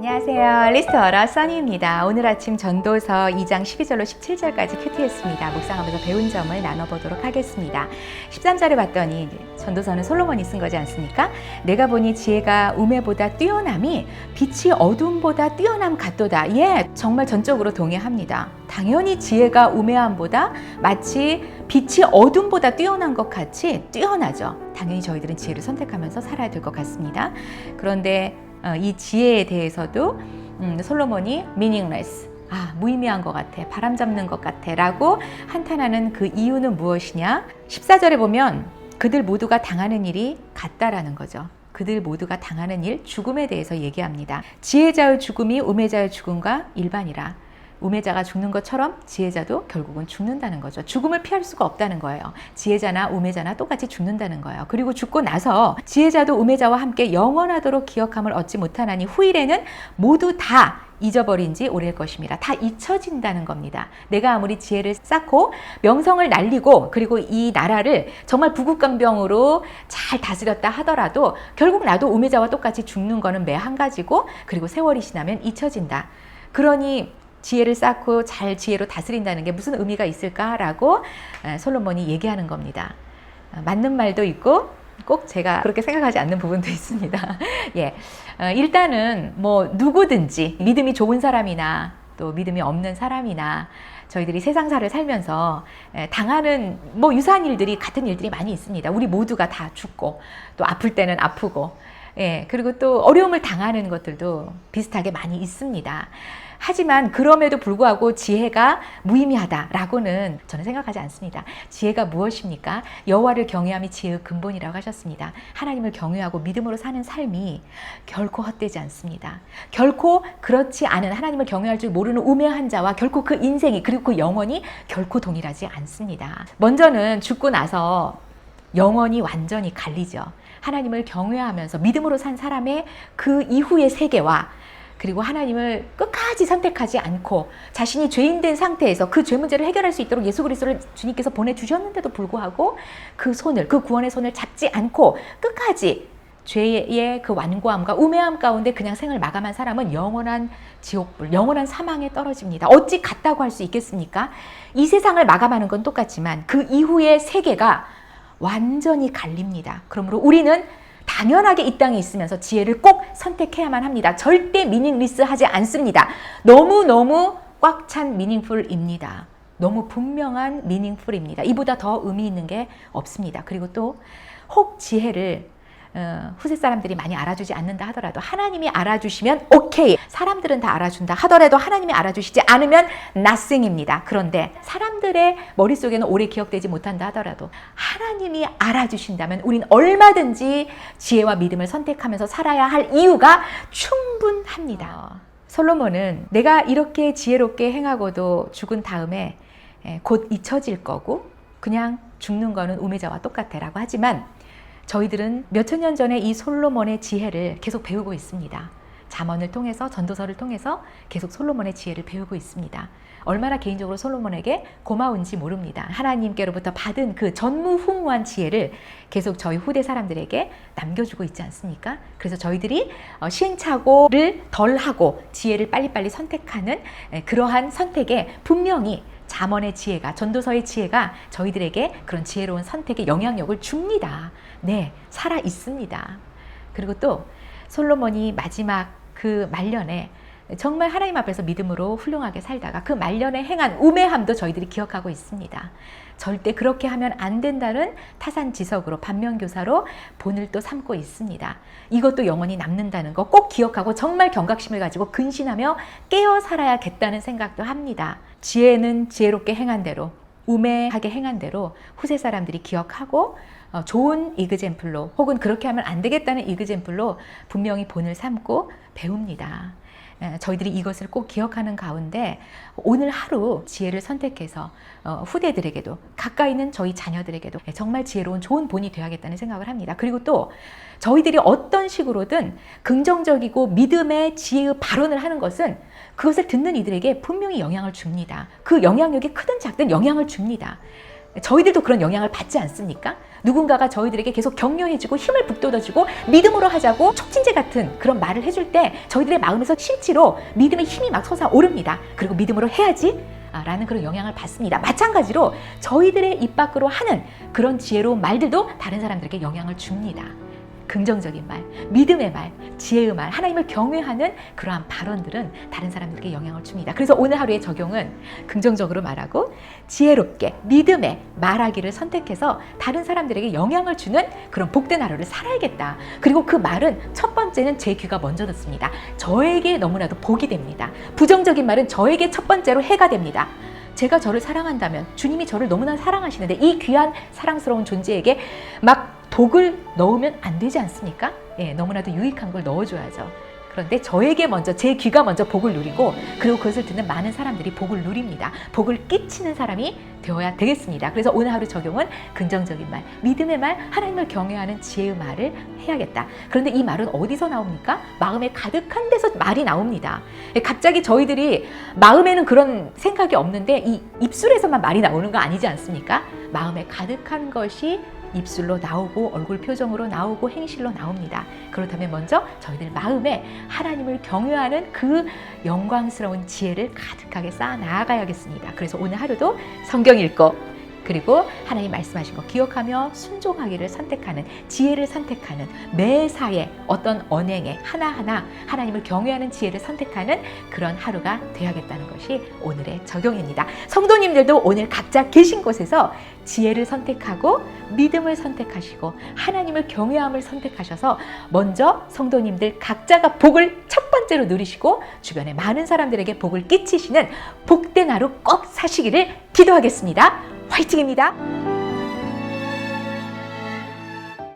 안녕하세요. 리스트어러 써니입니다. 오늘 아침 전도서 2장 12절로 17절까지 큐티했습니다. 묵상하면서 배운 점을 나눠보도록 하겠습니다. 13절에 봤더니 전도서는 솔로몬이 쓴 거지 않습니까? 내가 보니 지혜가 우매보다 뛰어남이 빛이 어둠보다 뛰어남 같도다. 예, 정말 전적으로 동의합니다. 당연히 지혜가 우매함보다 마치 빛이 어둠보다 뛰어난 것 같이 뛰어나죠. 당연히 저희들은 지혜를 선택하면서 살아야 될 것 같습니다. 그런데 이 지혜에 대해서도 솔로몬이 meaningless, 무의미한 것 같아, 바람 잡는 것 같아 라고 한탄하는 그 이유는 무엇이냐? 14절에 보면 그들 모두가 당하는 일이 같다라는 거죠. 그들 모두가 당하는 일, 죽음에 대해서 얘기합니다. 지혜자의 죽음이 우매자의 죽음과 일반이라. 우매자가 죽는 것처럼 지혜자도 결국은 죽는다는 거죠. 죽음을 피할 수가 없다는 거예요. 지혜자나 우매자나 똑같이 죽는다는 거예요. 그리고 죽고 나서 지혜자도 우매자와 함께 영원하도록 기억함을 얻지 못하나니 후일에는 모두 다 잊어버린 지 오래일 것입니다. 다 잊혀진다는 겁니다. 내가 아무리 지혜를 쌓고 명성을 날리고 그리고 이 나라를 정말 부국강병으로 잘 다스렸다 하더라도 결국 나도 우매자와 똑같이 죽는 거는 매 한 가지고 그리고 세월이 지나면 잊혀진다. 그러니 지혜를 쌓고 잘 지혜로 다스린다는 게 무슨 의미가 있을까라고 솔로몬이 얘기하는 겁니다. 맞는 말도 있고 꼭 제가 그렇게 생각하지 않는 부분도 있습니다. 예, 일단은 뭐 누구든지 믿음이 좋은 사람이나 또 믿음이 없는 사람이나 저희들이 세상사를 살면서 당하는 뭐 유사한 일들이 같은 일들이 많이 있습니다. 우리 모두가 다 죽고 또 아플 때는 아프고 그리고 또 어려움을 당하는 것들도 비슷하게 많이 있습니다. 하지만 그럼에도 불구하고 지혜가 무의미하다라고는 저는 생각하지 않습니다. 지혜가 무엇입니까? 여호와를 경외함이 지혜의 근본이라고 하셨습니다. 하나님을 경외하고 믿음으로 사는 삶이 결코 헛되지 않습니다. 결코 그렇지 않은 하나님을 경외할 줄 모르는 우매한 자와 결코 그 인생이 그리고 그 영혼이 결코 동일하지 않습니다. 먼저는 죽고 나서 영혼이 완전히 갈리죠. 하나님을 경외하면서 믿음으로 산 사람의 그 이후의 세계와 그리고 하나님을 끝까지 선택하지 않고 자신이 죄인된 상태에서 그 죄 문제를 해결할 수 있도록 예수 그리스도를 주님께서 보내주셨는데도 불구하고 그 손을, 그 구원의 손을 잡지 않고 끝까지 죄의 그 완고함과 우매함 가운데 그냥 생을 마감한 사람은 영원한 지옥불, 영원한 사망에 떨어집니다. 어찌 같다고 할 수 있겠습니까? 이 세상을 마감하는 건 똑같지만 그 이후의 세계가 완전히 갈립니다. 그러므로 우리는 당연하게 이 땅에 있으면서 지혜를 꼭 선택해야만 합니다. 절대 미닝리스하지 않습니다. 너무너무 꽉 찬 미닝풀입니다. 너무 분명한 미닝풀입니다. 이보다 더 의미 있는 게 없습니다. 그리고 또 혹 지혜를 후세 사람들이 많이 알아주지 않는다 하더라도 하나님이 알아주시면 오케이. 사람들은 다 알아준다 하더라도 하나님이 알아주시지 않으면 nothing입니다. 그런데 사람들의 머릿속에는 오래 기억되지 못한다 하더라도 하나님이 알아주신다면 우린 얼마든지 지혜와 믿음을 선택하면서 살아야 할 이유가 충분합니다. 솔로몬은 내가 이렇게 지혜롭게 행하고도 죽은 다음에 곧 잊혀질 거고 그냥 죽는 거는 우매자와 똑같아 라고 하지만 저희들은 몇천 년 전에 이 솔로몬의 지혜를 계속 배우고 있습니다. 잠언을 통해서 전도서를 통해서 계속 솔로몬의 지혜를 배우고 있습니다. 얼마나 개인적으로 솔로몬에게 고마운지 모릅니다. 하나님께로부터 받은 그 전무후무한 지혜를 계속 저희 후대 사람들에게 남겨주고 있지 않습니까? 그래서 저희들이 시행착오를 덜하고 지혜를 빨리빨리 선택하는 그러한 선택에 분명히 잠언의 지혜가, 전도서의 지혜가 저희들에게 그런 지혜로운 선택에 영향력을 줍니다. 네, 살아 있습니다. 그리고 또 솔로몬이 마지막 그 말년에 정말 하나님 앞에서 믿음으로 훌륭하게 살다가 그 말년에 행한 우매함도 저희들이 기억하고 있습니다. 절대 그렇게 하면 안 된다는 타산지석으로 반면교사로 본을 또 삼고 있습니다. 이것도 영원히 남는다는 거 꼭 기억하고 정말 경각심을 가지고 근신하며 깨어 살아야겠다는 생각도 합니다. 지혜는 지혜롭게 행한 대로 우매하게 행한 대로 후세 사람들이 기억하고 좋은 이그젬플로 혹은 그렇게 하면 안 되겠다는 이그젬플로 분명히 본을 삼고 배웁니다. 저희들이 이것을 꼭 기억하는 가운데 오늘 하루 지혜를 선택해서 후대들에게도 가까이 있는 저희 자녀들에게도 정말 지혜로운 좋은 본이 되어야겠다는 생각을 합니다. 그리고 또 저희들이 어떤 식으로든 긍정적이고 믿음의 지혜의 발언을 하는 것은 그것을 듣는 이들에게 분명히 영향을 줍니다. 그 영향력이 크든 작든 영향을 줍니다. 저희들도 그런 영향을 받지 않습니까? 누군가가 저희들에게 계속 격려해주고 힘을 북돋아주고 믿음으로 하자고 촉진제 같은 그런 말을 해줄 때 저희들의 마음에서 실제로 믿음의 힘이 막 솟아오릅니다. 그리고 믿음으로 해야지 라는 그런 영향을 받습니다. 마찬가지로 저희들의 입 밖으로 하는 그런 지혜로운 말들도 다른 사람들에게 영향을 줍니다. 긍정적인 말, 믿음의 말, 지혜의 말, 하나님을 경외하는 그러한 발언들은 다른 사람들에게 영향을 줍니다. 그래서 오늘 하루의 적용은 긍정적으로 말하고 지혜롭게 믿음의 말하기를 선택해서 다른 사람들에게 영향을 주는 그런 복된 하루를 살아야겠다. 그리고 그 말은 첫 번째는 제 귀가 먼저 듣습니다. 저에게 너무나도 복이 됩니다. 부정적인 말은 저에게 첫 번째로 해가 됩니다. 제가 저를 사랑한다면 주님이 저를 너무나 사랑하시는데 이 귀한 사랑스러운 존재에게 막 독을 넣으면 안 되지 않습니까? 너무나도 유익한 걸 넣어줘야죠. 그런데 저에게 먼저 제 귀가 먼저 복을 누리고 그리고 그것을 듣는 많은 사람들이 복을 누립니다. 복을 끼치는 사람이 되어야 되겠습니다. 그래서 오늘 하루 적용은 긍정적인 말, 믿음의 말, 하나님을 경외하는 지혜의 말을 해야겠다. 그런데 이 말은 어디서 나옵니까? 마음에 가득한 데서 말이 나옵니다. 갑자기 저희들이 마음에는 그런 생각이 없는데 이 입술에서만 말이 나오는 거 아니지 않습니까? 마음에 가득한 것이 입술로 나오고 얼굴 표정으로 나오고 행실로 나옵니다. 그렇다면 먼저 저희들 마음에 하나님을 경외하는 그 영광스러운 지혜를 가득하게 쌓아 나아가야겠습니다. 그래서 오늘 하루도 성경 읽고 그리고 하나님 말씀하신 거 기억하며 순종하기를 선택하는 지혜를 선택하는 매사에 어떤 언행에 하나하나 하나님을 경외하는 지혜를 선택하는 그런 하루가 되어야겠다는 것이 오늘의 적용입니다. 성도님들도 오늘 각자 계신 곳에서 지혜를 선택하고 믿음을 선택하시고 하나님을 경외함을 선택하셔서 먼저 성도님들 각자가 복을 첫 번째로 누리시고 주변에 많은 사람들에게 복을 끼치시는 복된 하루 꼭 사시기를 기도하겠습니다. 화이팅입니다.